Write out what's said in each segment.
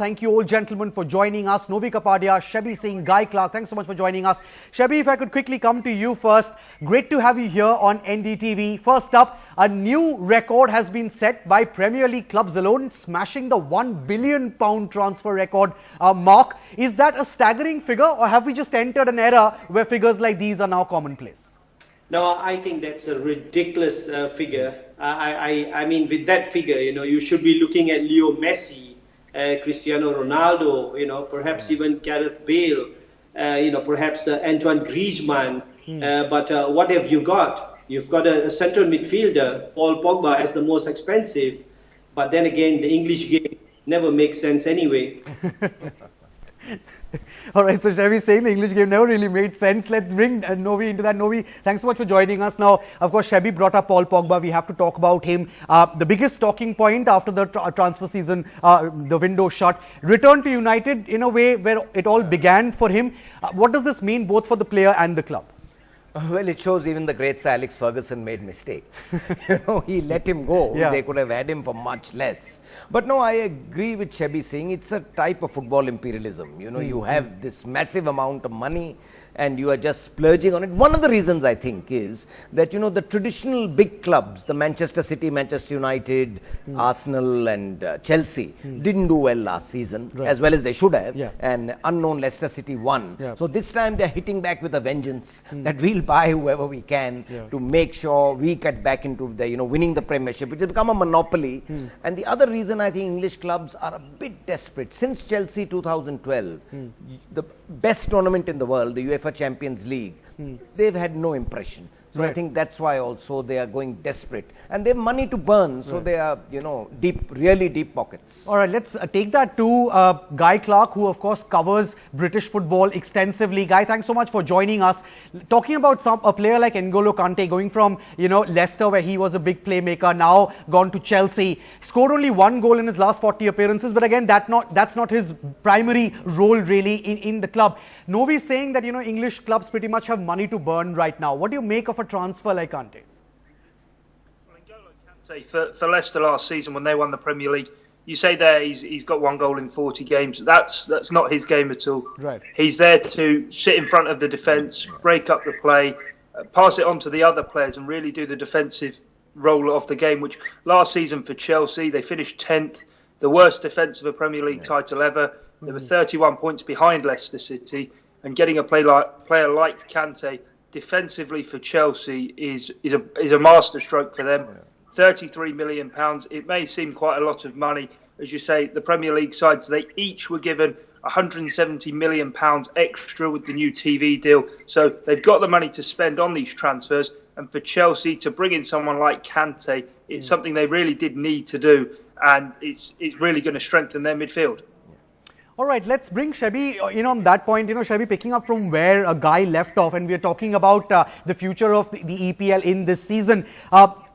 Thank you all gentlemen for joining us. Novi Kapadia, Shebi Singh, Guy Clark, thanks so much for joining us. Shebi, if I could quickly come to you first. Great to have you here on NDTV. First up, a new record has been set by Premier League clubs alone, smashing the £1 billion transfer record mark. Is that a staggering figure, or have we just entered an era where figures like these are now commonplace? No, I think that's a ridiculous figure. I mean, with that figure, you should be looking at Leo Messi, Cristiano Ronaldo, perhaps even Gareth Bale, perhaps Antoine Griezmann. But what have you got? You've got a central midfielder, Paul Pogba, as the most expensive. But then again, the English game never makes sense anyway. All right, so Shebi saying the English game never really made sense. Let's bring Novi into that. Novi, thanks so much for joining us. Now, of course, Shebi brought up Paul Pogba. We have to talk about him. The biggest talking point after the transfer season, the window shut, returned to United in a way where it all began for him. What does this mean both for the player and the club? Well, it shows even the great Sir Alex Ferguson made mistakes. He let him go. Yeah. They could have had him for much less. But no, I agree with Shebi saying it's a type of football imperialism. You have this massive amount of money and you are just splurging on it. One of the reasons I think is that, the traditional big clubs, the Manchester City, Manchester United, Arsenal and Chelsea didn't do well last season, as well as they should have. Yeah. And unknown Leicester City won. Yeah. So this time they're hitting back with a vengeance that we'll buy whoever we can to make sure we get back into the, winning the Premiership, which has become a monopoly. And the other reason I think English clubs are a bit desperate. Since Chelsea 2012, the best tournament in the world, the UEFA Champions League, they've had no impression. So I think that's why also they are going desperate. And they have money to burn, so they are, really deep pockets. All right, let's take that to Guy Clark, who of course covers British football extensively. Guy, thanks so much for joining us. Talking about a player like N'Golo Kante going from, Leicester, where he was a big playmaker, now gone to Chelsea. Scored only one goal in his last 40 appearances, but again, that's not his primary role really in the club. Novi is saying that, English clubs pretty much have money to burn right now. What do you make of a transfer like Kante's? For Leicester last season when they won the Premier League, you say there he's got one goal in 40 games. That's not his game at all. Right. He's there to sit in front of the defence, break up the play, pass it on to the other players and really do the defensive role of the game, which last season for Chelsea, they finished 10th, the worst defence of a Premier League title ever. They were 31 points behind Leicester City, and getting a player like Kante defensively for Chelsea is a masterstroke for them. £33 million. It may seem quite a lot of money. As you say, the Premier League sides, they each were given £170 million extra with the new TV deal. So they've got the money to spend on these transfers. And for Chelsea to bring in someone like Kante, it's something they really did need to do. And it's really going to strengthen their midfield. All right, let's bring Shebi on that point. Shebi, picking up from where a Guy left off, and we're talking about the future of the EPL in this season.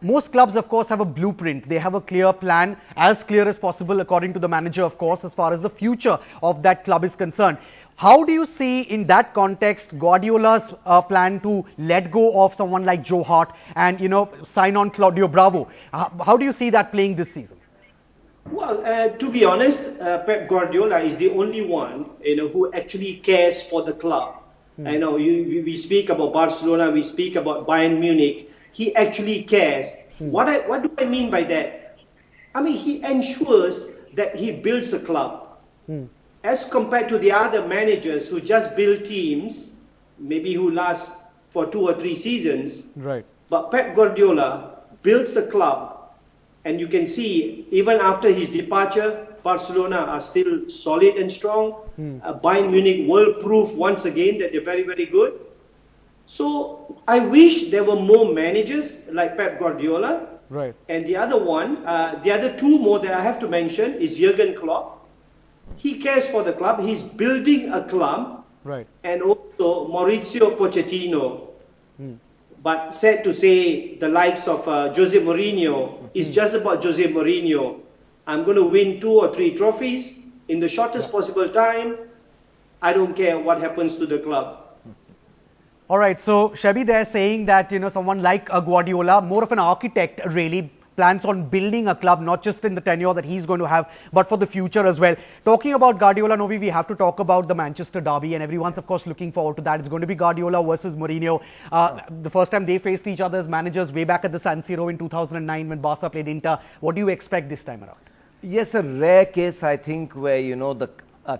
Most clubs, of course, have a blueprint. They have a clear plan, as clear as possible, according to the manager, of course, as far as the future of that club is concerned. How do you see, in that context, Guardiola's plan to let go of someone like Joe Hart and, sign on Claudio Bravo? How do you see that playing this season? Well, to be honest, Pep Guardiola is the only one, who actually cares for the club. I know we speak about Barcelona, we speak about Bayern Munich. He actually cares. What do I mean by that? I mean, he ensures that he builds a club. As compared to the other managers who just build teams, maybe who last for 2 or 3 seasons. Right. But Pep Guardiola builds a club. And you can see, even after his departure, Barcelona are still solid and strong. Bayern Munich will prove once again that they're very, very good. So I wish there were more managers like Pep Guardiola. Right. And the other one, the other two more that I have to mention is Jurgen Klopp. He cares for the club. He's building a club. Right. And also Maurizio Pochettino. But sad to say, the likes of Jose Mourinho is just about Jose Mourinho. I'm going to win 2 or 3 trophies in the shortest possible time. I don't care what happens to the club. All right, so Shebi, they're saying that, someone like Guardiola, more of an architect really, plans on building a club, not just in the tenure that he's going to have, but for the future as well. Talking about Guardiola, Novi, we have to talk about the Manchester derby, and everyone's, of course, looking forward to that. It's going to be Guardiola versus Mourinho. The first time they faced each other as managers way back at the San Siro in 2009 when Barca played Inter. What do you expect this time around? Yes, a rare case, I think, where, the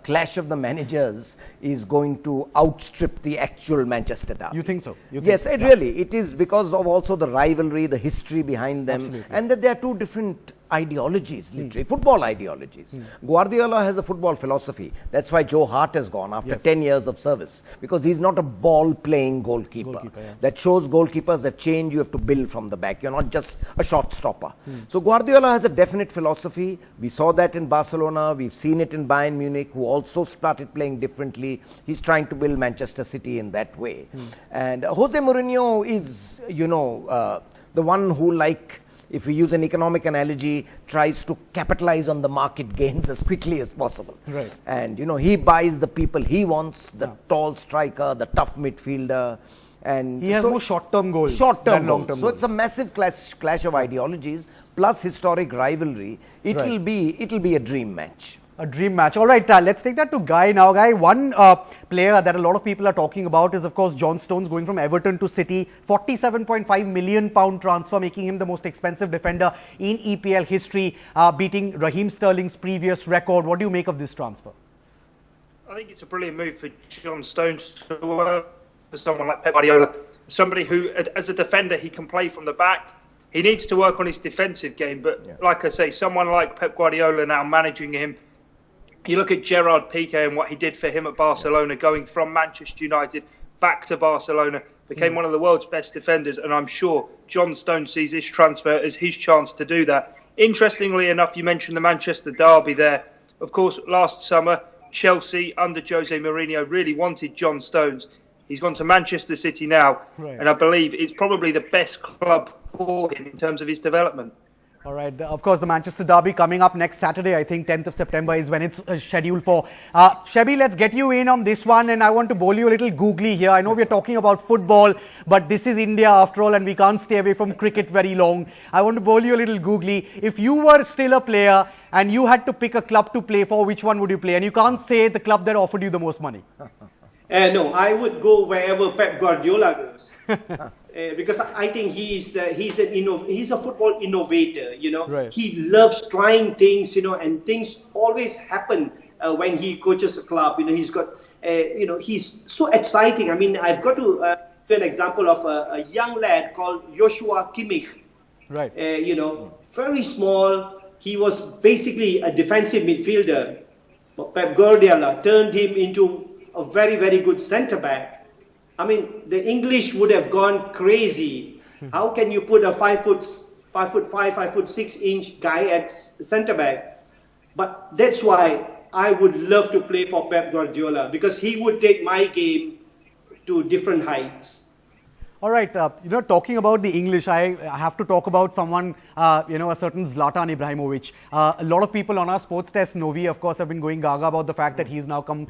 clash of the managers is going to outstrip the actual Manchester derby. You think so? Yes, it is because of also the rivalry, the history behind them. Absolutely. And that there are two different ideologies, literally, football ideologies. Guardiola has a football philosophy. That's why Joe Hart has gone after 10 years of service, because he's not a ball-playing goalkeeper. That shows goalkeepers have changed. You have to build from the back. You're not just a shot stopper. So Guardiola has a definite philosophy. We saw that in Barcelona. We've seen it in Bayern Munich, who also started playing differently. He's trying to build Manchester City in that way. And Jose Mourinho is, the one who, if we use an economic analogy, tries to capitalize on the market gains as quickly as possible. Right. And, he buys the people he wants, the tall striker, the tough midfielder. And he has more short-term goals than long-term goals. So it's a massive clash of ideologies, plus historic rivalry. It'll be a dream match. A dream match. All right, let's take that to Guy now. Guy, one player that a lot of people are talking about is, of course, John Stones going from Everton to City. £47.5 million transfer, making him the most expensive defender in EPL history, beating Raheem Sterling's previous record. What do you make of this transfer? I think it's a brilliant move for John Stones to work for someone like Pep Guardiola. Somebody who, as a defender, he can play from the back. He needs to work on his defensive game. But like I say, someone like Pep Guardiola now managing him. You look at Gerard Piqué and what he did for him at Barcelona, going from Manchester United back to Barcelona, became one of the world's best defenders, and I'm sure John Stones sees this transfer as his chance to do that. Interestingly enough, you mentioned the Manchester derby there. Of course, last summer, Chelsea under Jose Mourinho really wanted John Stones. He's gone to Manchester City now, and I believe it's probably the best club for him in terms of his development. All right. Of course, the Manchester derby coming up next Saturday. I think 10th of September is when it's scheduled for. Shabi, let's get you in on this one. And I want to bowl you a little googly here. I know we're talking about football, but this is India after all, and we can't stay away from cricket very long. I want to bowl you a little googly. If you were still a player and you had to pick a club to play for, which one would you play? And you can't say the club that offered you the most money. No, I would go wherever Pep Guardiola goes. Because I think he's a football innovator, Right. He loves trying things, and things always happen when he coaches a club. He's got, he's so exciting. I mean, I've got to give an example of a young lad called Joshua Kimmich. Right. Very small. He was basically a defensive midfielder. But Pep Guardiola turned him into a very, very good centre back. I mean, the English would have gone crazy. How can you put a 5'5", 5'6" guy at centre back? But that's why I would love to play for Pep Guardiola, because he would take my game to different heights. All right, talking about the English, I have to talk about someone, a certain Zlatan Ibrahimovic. A lot of people on our sports test, Novi, of course, have been going gaga about the fact that he's now come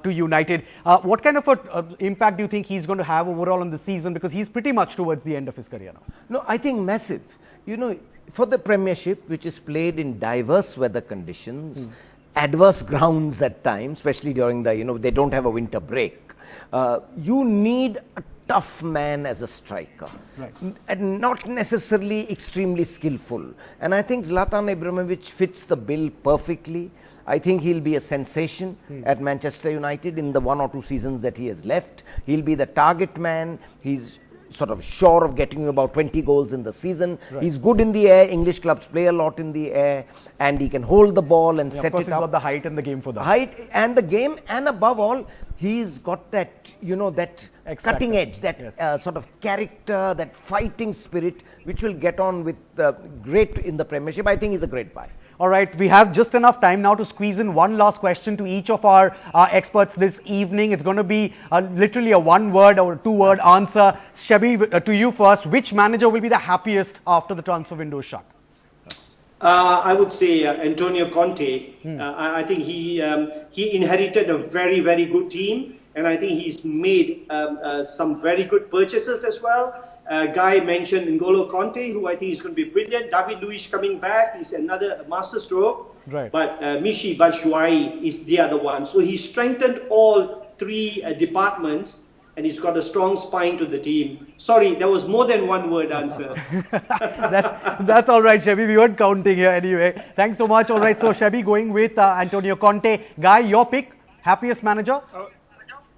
to United. What kind of an impact do you think he's going to have overall on the season? Because he's pretty much towards the end of his career now. No, I think massive. For the Premiership, which is played in diverse weather conditions, adverse grounds at times, especially during the, they don't have a winter break, you need a tough man as a striker, right, and not necessarily extremely skillful. And I think Zlatan Ibrahimovic fits the bill perfectly. I think he'll be a sensation at Manchester United in the 1 or 2 seasons that he has left. He'll be the target man. He's sort of sure of getting about 20 goals in the season. Right. He's good in the air. English clubs play a lot in the air, and he can hold the ball and set it up. Of course, he's got the height and the game for that. Height and the game, and above all, he's got that, that cutting edge, that sort of character, that fighting spirit, which will get on with great in the Premiership. I think he's a great buy. All right, we have just enough time now to squeeze in one last question to each of our experts this evening. It's going to be literally a one-word or two-word answer. Shabi, to you first. Which manager will be the happiest after the transfer window is shut? I would say Antonio Conte. I think he inherited a very good team, and I think he's made some very good purchases as well. a guy mentioned N'Golo Kante, who I think is going to be brilliant. David Luiz coming back is another masterstroke. Right. But Michy Batshuayi is the other one. So he strengthened all three departments, and he's got a strong spine to the team. Sorry, there was more than one word answer. That's all right, Shebi. We weren't counting here anyway. Thanks so much. All right, so Shebi going with Antonio Conte. Guy, your pick? Happiest manager?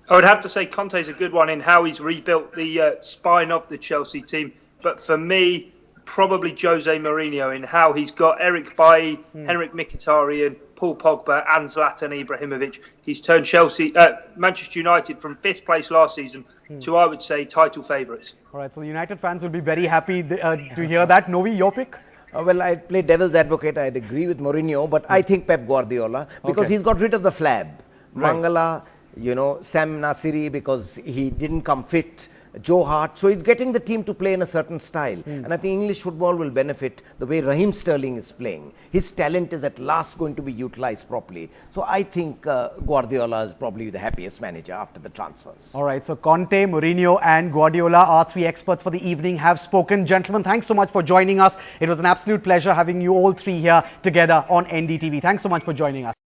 I would have to say Conte's a good one in how he's rebuilt the spine of the Chelsea team. But for me, probably Jose Mourinho in how he's got Eric Bailly, Henrik Mkhitaryan, Paul Pogba and Zlatan Ibrahimovic. He's turned Manchester United from 5th place last season to, I would say, title favourites. All right, so the United fans will be very happy to hear that. Novi, your pick? Well, I'd play devil's advocate. I'd agree with Mourinho, but I think Pep Guardiola, because he's got rid of the flab. Right. Mangala, Sam Nasiri, because he didn't come fit. Joe Hart. So he's getting the team to play in a certain style. And I think English football will benefit the way Raheem Sterling is playing. His talent is at last going to be utilised properly. So I think Guardiola is probably the happiest manager after the transfers. All right, so Conte, Mourinho and Guardiola, our three experts for the evening, have spoken. Gentlemen, thanks so much for joining us. It was an absolute pleasure having you all three here together on NDTV. Thanks so much for joining us.